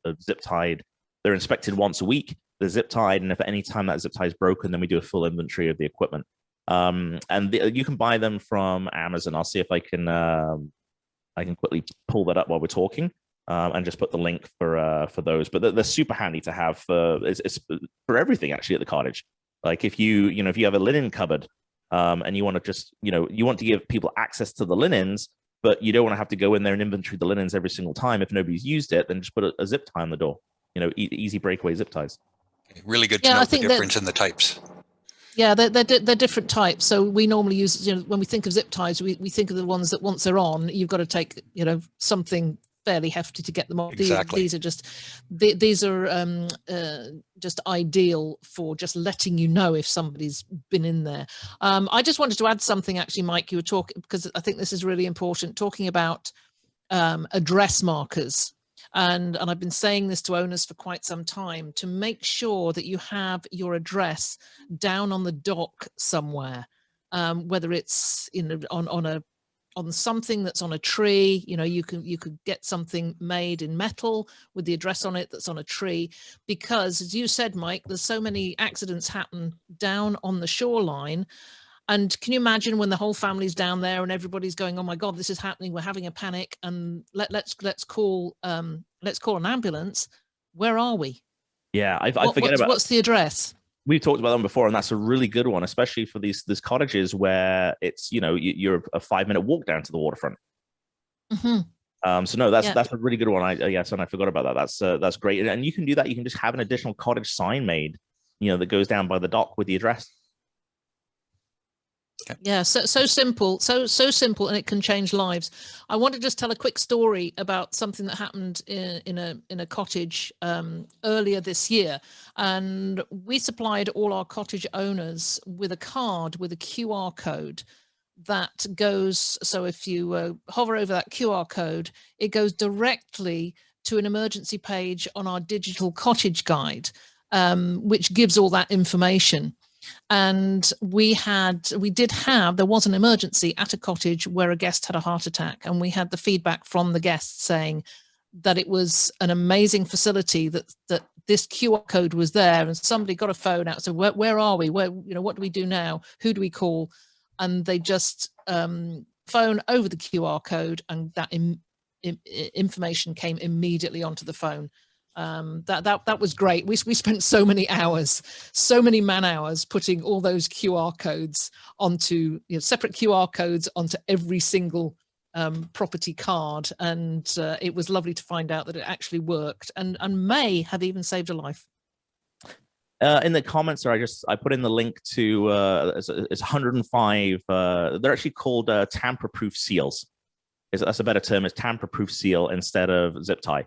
are zip tied. They're inspected once a week. They're zip tied, and if at any time that zip tie is broken, then we do a full inventory of the equipment. You can buy them from Amazon. I'll see if I can quickly pull that up while we're talking, and just put the link for those. But they're super handy to have it's for everything actually at the cottage. Like if you have a linen cupboard. And you want to just, you want to give people access to the linens, but you don't want to have to go in there and inventory the linens every single time. If nobody's used it, then just put a zip tie on the door, easy breakaway zip ties. Really good to know the difference in the types. Yeah, they're different types. So we normally use, when we think of zip ties, we think of the ones that once they're on, you've got to take, something fairly hefty to get them off. Exactly. These are just ideal for just letting you know if somebody's been in there. I just wanted to add something actually, Mike, you were talking, because I think this is really important, talking about address markers. And I've been saying this to owners for quite some time, to make sure that you have your address down on the dock somewhere. whether it's on something that's on a tree. You know, you could get something made in metal with the address on it that's on a tree, because as you said, Mike, there's so many accidents happen down on the shoreline. And can you imagine when the whole family's down there and everybody's going, oh my God, this is happening, we're having a panic, and let's call an ambulance. Where are we? Yeah, I forget about what's the address? We've talked about them before, and that's a really good one, especially for these cottages where it's, you know, you're a 5-minute walk down to the waterfront. Mm-hmm. So no, that's a really good one. Yes, and I forgot about that. That's great, and you can do that. You can just have an additional cottage sign made, you know, that goes down by the dock with the address. Yeah, so simple, so simple, and it can change lives. I want to just tell a quick story about something that happened in a cottage earlier this year, and we supplied all our cottage owners with a card with a QR code that goes. So if you hover over that QR code, it goes directly to an emergency page on our digital cottage guide, which gives all that information. And there was an emergency at a cottage where a guest had a heart attack, and we had the feedback from the guests saying that it was an amazing facility, that this QR code was there, and somebody got a phone out. So where are we? What do we do now? Who do we call? And they just phone over the QR code, and that information came immediately onto the phone. That was great. We spent so many hours, so many man hours putting all those QR codes onto, separate QR codes onto every single property card, and it was lovely to find out that it actually worked, and may have even saved a life. In the comments, I put in the link to it's 105. They're actually called tamper-proof seals. That's a better term. It's tamper-proof seal instead of zip tie.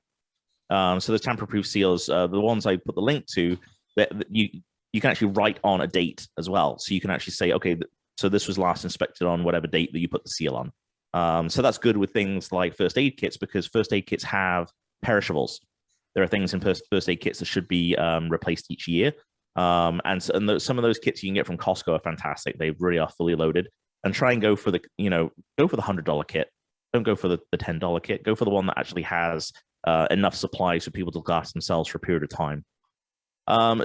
So the tamper-proof seals, the ones I put the link to, that you can actually write on a date as well. So you can actually say, okay, so this was last inspected on whatever date that you put the seal on. So that's good with things like first aid kits, because first aid kits have perishables. There are things in first aid kits that should be replaced each year. And some of those kits you can get from Costco are fantastic. They really are fully loaded. And try and go for the $100 kit. Don't go for the $10 kit. Go for the one that actually has enough supplies for people to last themselves for a period of time.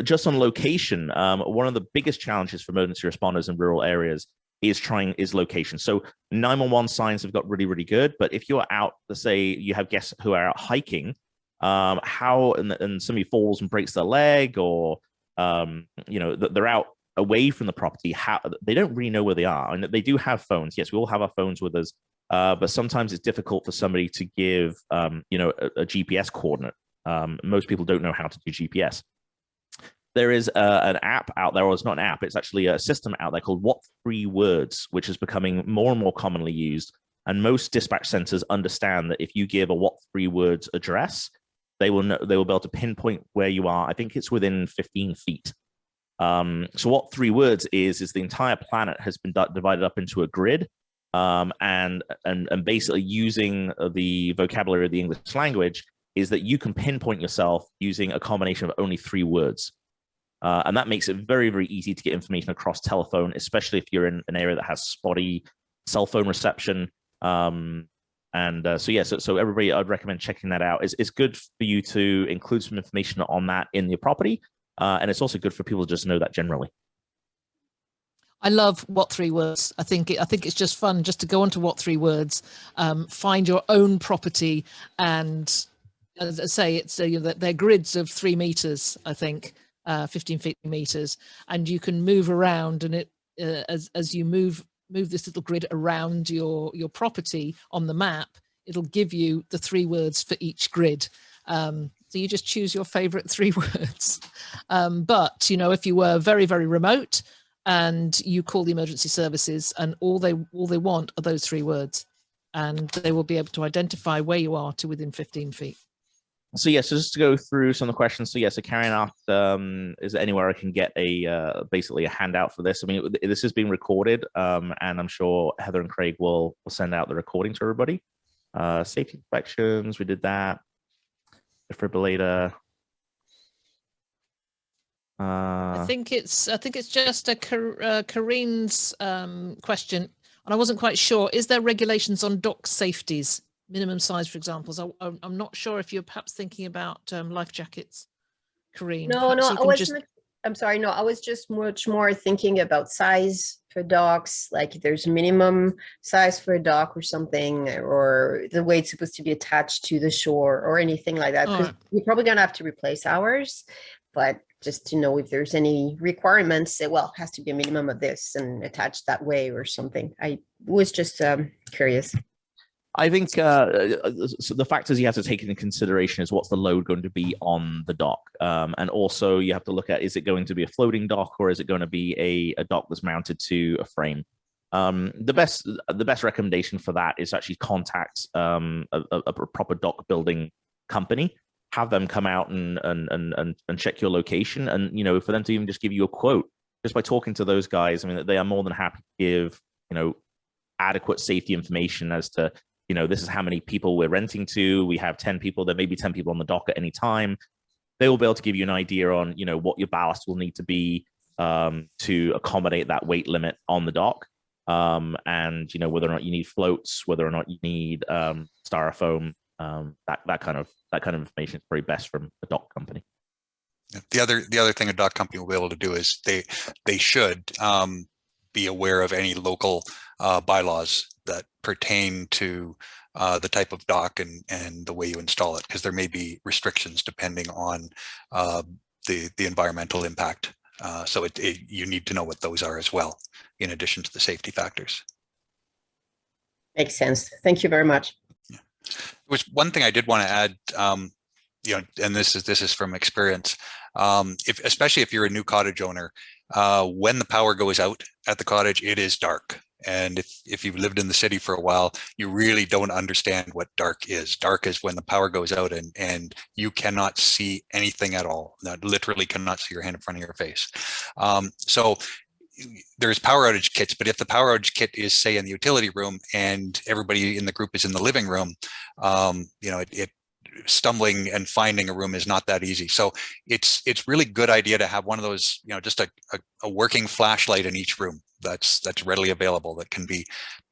Just on location, one of the biggest challenges for emergency responders in rural areas is location. So 911 signs have got really, really good, but if you're out, let's say you have guests who are out hiking, and somebody falls and breaks their leg, or they're out away from the property, they don't really know where they are. And they do have phones. Yes, we all have our phones with us. But sometimes it's difficult for somebody to give, a GPS coordinate. Most people don't know how to do GPS. There is an app out there, or it's not an app, it's actually a system out there called What 3 Words, which is becoming more and more commonly used. And most dispatch centers understand that if you give a What 3 Words address, they will be able to pinpoint where you are. I think it's within 15 feet. So what 3 Words is the entire planet has been divided up into a grid. And basically using the vocabulary of the English language is that you can pinpoint yourself using a combination of only 3 words. And that makes it very, very easy to get information across telephone, especially if you're in an area that has spotty cell phone reception. So everybody, I'd recommend checking that out. It's good for you to include some information on that in your property. And it's also good for people to just know that generally. I love What 3 Words. I think it's just fun just to go onto What 3 Words, find your own property, and as I say, it's they're grids of 3 meters. I think 15 feet meters, and you can move around, and it as you move this little grid around your property on the map, it'll give you the 3 words for each grid. So you just choose your favorite 3 words. But if you were very, very remote, and you call the emergency services, and all they want are those 3 words, and they will be able to identify where you are to within 15 feet. So so just to go through some of the questions. So Karen asked, is there anywhere I can get basically a handout for this? I mean, this is being recorded, and I'm sure Heather and Craig will send out the recording to everybody. Safety inspections, we did that. Defibrillator. I think it's just a Kareen's question, and I wasn't quite sure. Is there regulations on dock safeties, minimum size, for example? So I'm not sure if you're perhaps thinking about life jackets, Kareen. No, Perhaps no, you I can was just not, I'm sorry, no, I was just much more thinking about size for docks, like if there's minimum size for a dock or something, or the way it's supposed to be attached to the shore or anything like that, because Alright. we're probably gonna have to replace ours, but just to know if there's any requirements that, well, it has to be a minimum of this and attached that way or something. I was just curious. I think so the factors you have to take into consideration is what's the load going to be on the dock, and also you have to look at, is it going to be a floating dock or is it going to be a dock that's mounted to a frame? The best recommendation for that is actually contact a proper dock building company, have them come out and check your location, and for them to even just give you a quote just by talking to those guys. I mean, they are more than happy to give adequate safety information as to this is how many people we're renting to. We have 10 people. There may be 10 people on the dock at any time. They will be able to give you an idea on what your ballast will need to be to accommodate that weight limit on the dock, and whether or not you need floats, whether or not you need styrofoam. That kind of information is probably best from a dock company. The other thing a dock company will be able to do is they should be aware of any local bylaws that pertain to the type of dock and the way you install it, because there may be restrictions depending on the environmental impact. So you need to know what those are as well, in addition to the safety factors. Makes sense. Thank you very much. Yeah. There was one thing I did want to add, and this is from experience. Especially if you're a new cottage owner, when the power goes out at the cottage, it is dark. And if you've lived in the city for a while, you really don't understand what dark is. Dark is when the power goes out and you cannot see anything at all. Literally cannot see your hand in front of your face. So there's power outage kits, but if the power outage kit is, say, in the utility room and everybody in the group is in the living room, stumbling and finding a room is not that easy. So it's really good idea to have one of those, just a working flashlight in each room that's readily available, that can be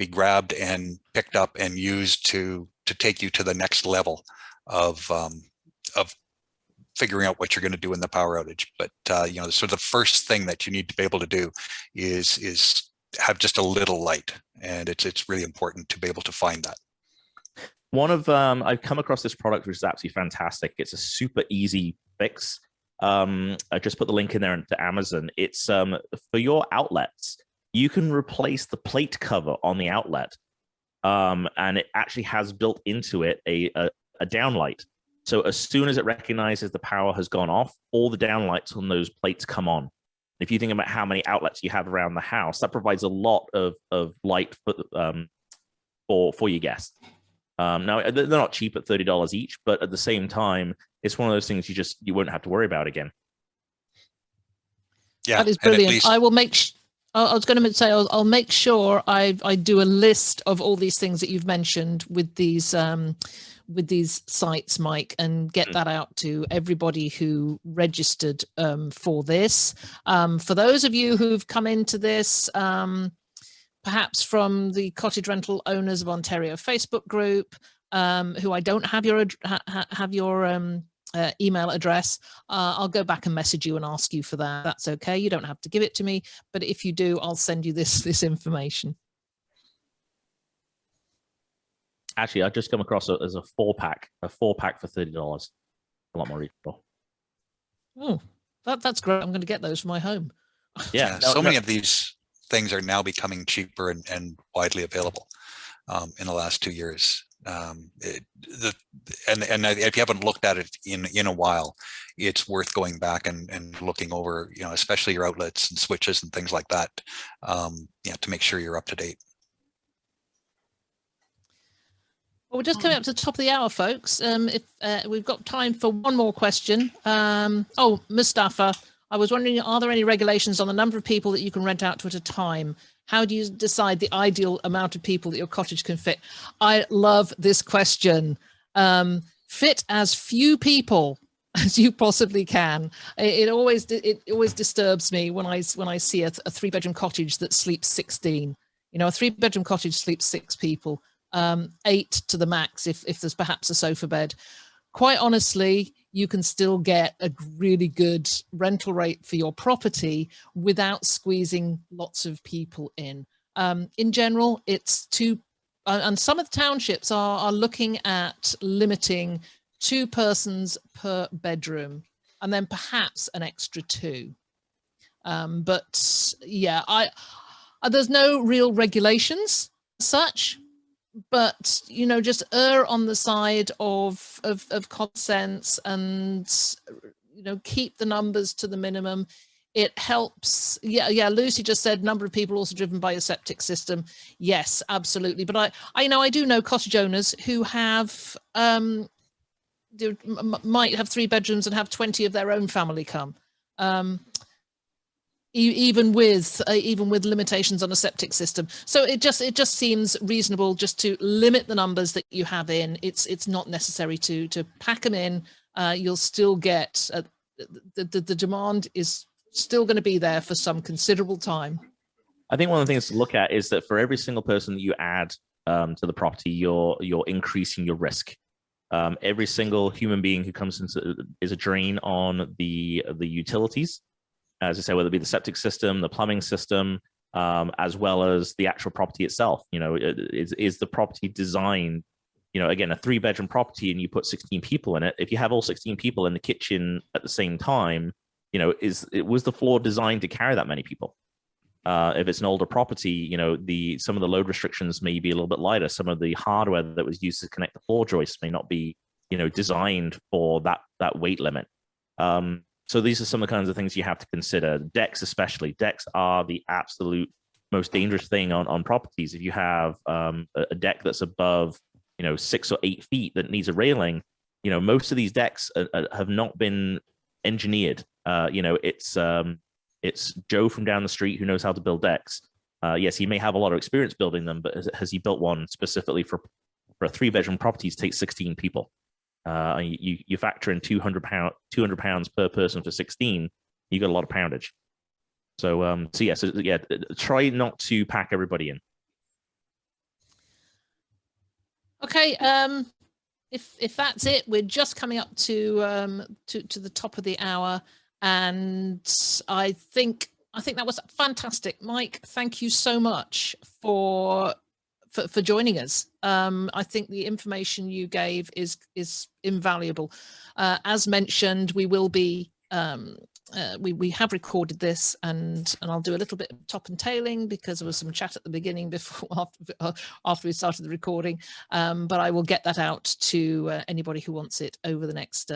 grabbed and picked up and used to take you to the next level of figuring out what you're going to do in the power outage. But so the first thing that you need to be able to do is have just a little light, and it's really important to be able to find that. I've come across this product which is absolutely fantastic. It's a super easy fix. I just put the link in there into Amazon. It's for your outlets. You can replace the plate cover on the outlet, and it actually has built into it a downlight. So as soon as it recognizes the power has gone off, all the downlights on those plates come on. If you think about how many outlets you have around the house, that provides a lot of light for your guests. Now, they're not cheap at $30 each, but at the same time, it's one of those things you won't have to worry about again. Yeah, that is brilliant. I will make. I was going to say I'll make sure I do a list of all these things that you've mentioned with these sites, Mike, and get that out to everybody who registered for this. For those of you who've come into this, perhaps from the Cottage Rental Owners of Ontario Facebook group, who I don't have your email address, I'll go back and message you and ask you for that. That's okay. You don't have to give it to me, but if you do, I'll send you this information. Actually, I just come across it as a four pack for $30. A lot more reasonable. Oh, that's great. I'm going to get those for my home. Yeah, many of these things are now becoming cheaper and widely available in the last 2 years. If you haven't looked at it in a while, it's worth going back and looking over, especially your outlets and switches and things like that, to make sure you're up to date. Well, we're just coming up to the top of the hour, folks. If we've got time for one more question. Mustafa, I was wondering, are there any regulations on the number of people that you can rent out to at a time? How do you decide the ideal amount of people that your cottage can fit? I love this question. Fit as few people as you possibly can. It always disturbs me when I see a 3-bedroom cottage that sleeps 16. You know, a 3-bedroom cottage sleeps 6 people, 8 to the max if there's perhaps a sofa bed. Quite honestly, you can still get a really good rental rate for your property without squeezing lots of people in. In general, it's too, and some of the townships are looking at limiting 2 persons per bedroom, and then perhaps an extra 2. But yeah, there's no real regulations as such, but you know, just err on the side of common sense, and you know, keep the numbers to the minimum. It helps. Yeah. Lucy just said number of people also driven by a septic system. Yes, absolutely. But I do know cottage owners who have might have 3 bedrooms and have 20 of their own family come. Even with limitations on a septic system. So it just seems reasonable just to limit the numbers that you have in. It's not necessary to pack them in. You'll still get the demand is still going to be there for some considerable time. I think one of the things to look at is that for every single person that you add to the property, you're increasing your risk. Every single human being who comes into is a drain on the utilities. As I say, whether it be the septic system, the plumbing system, as well as the actual property itself. You know, is the property designed, you know, again, a 3-bedroom property and you put 16 people in it. If you have all 16 people in the kitchen at the same time, you know, was the floor designed to carry that many people? If it's an older property, you know, some of the load restrictions may be a little bit lighter. Some of the hardware that was used to connect the floor joists may not be, you know, designed for that weight limit. So these are some of the kinds of things you have to consider. Decks, especially. Decks are the absolute most dangerous thing on properties. If you have a deck that's above, you know, 6 or 8 feet that needs a railing, you know, most of these decks have not been engineered. You know, it's Joe from down the street who knows how to build decks. Yes, he may have a lot of experience building them, but has he built one specifically for a 3-bedroom property to take 16 people? You factor in 200 pounds per person for 16, you got a lot of poundage. So try not to pack everybody in. Okay, if that's it, we're just coming up to the top of the hour, and I think that was fantastic, Mike. Thank you so much for joining us. I think the information you gave is invaluable. As mentioned, we will be we have recorded this, and I'll do a little bit of top and tailing because there was some chat at the beginning after we started the recording. But I will get that out to anybody who wants it over the next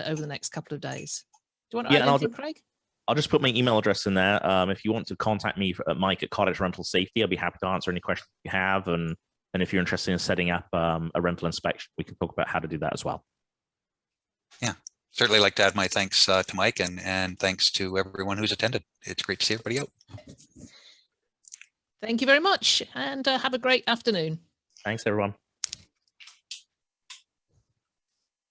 couple of days. Do you want to add anything, Craig? I'll just put my email address in there. If you want to contact me at Mike at Cottage Rental Safety, I'll be happy to answer any questions you have. And if you're interested in setting up a rental inspection, we can talk about how to do that as well. Yeah, certainly like to add my thanks to Mike and thanks to everyone who's attended. It's great to see everybody out. Thank you very much, and have a great afternoon. Thanks, everyone.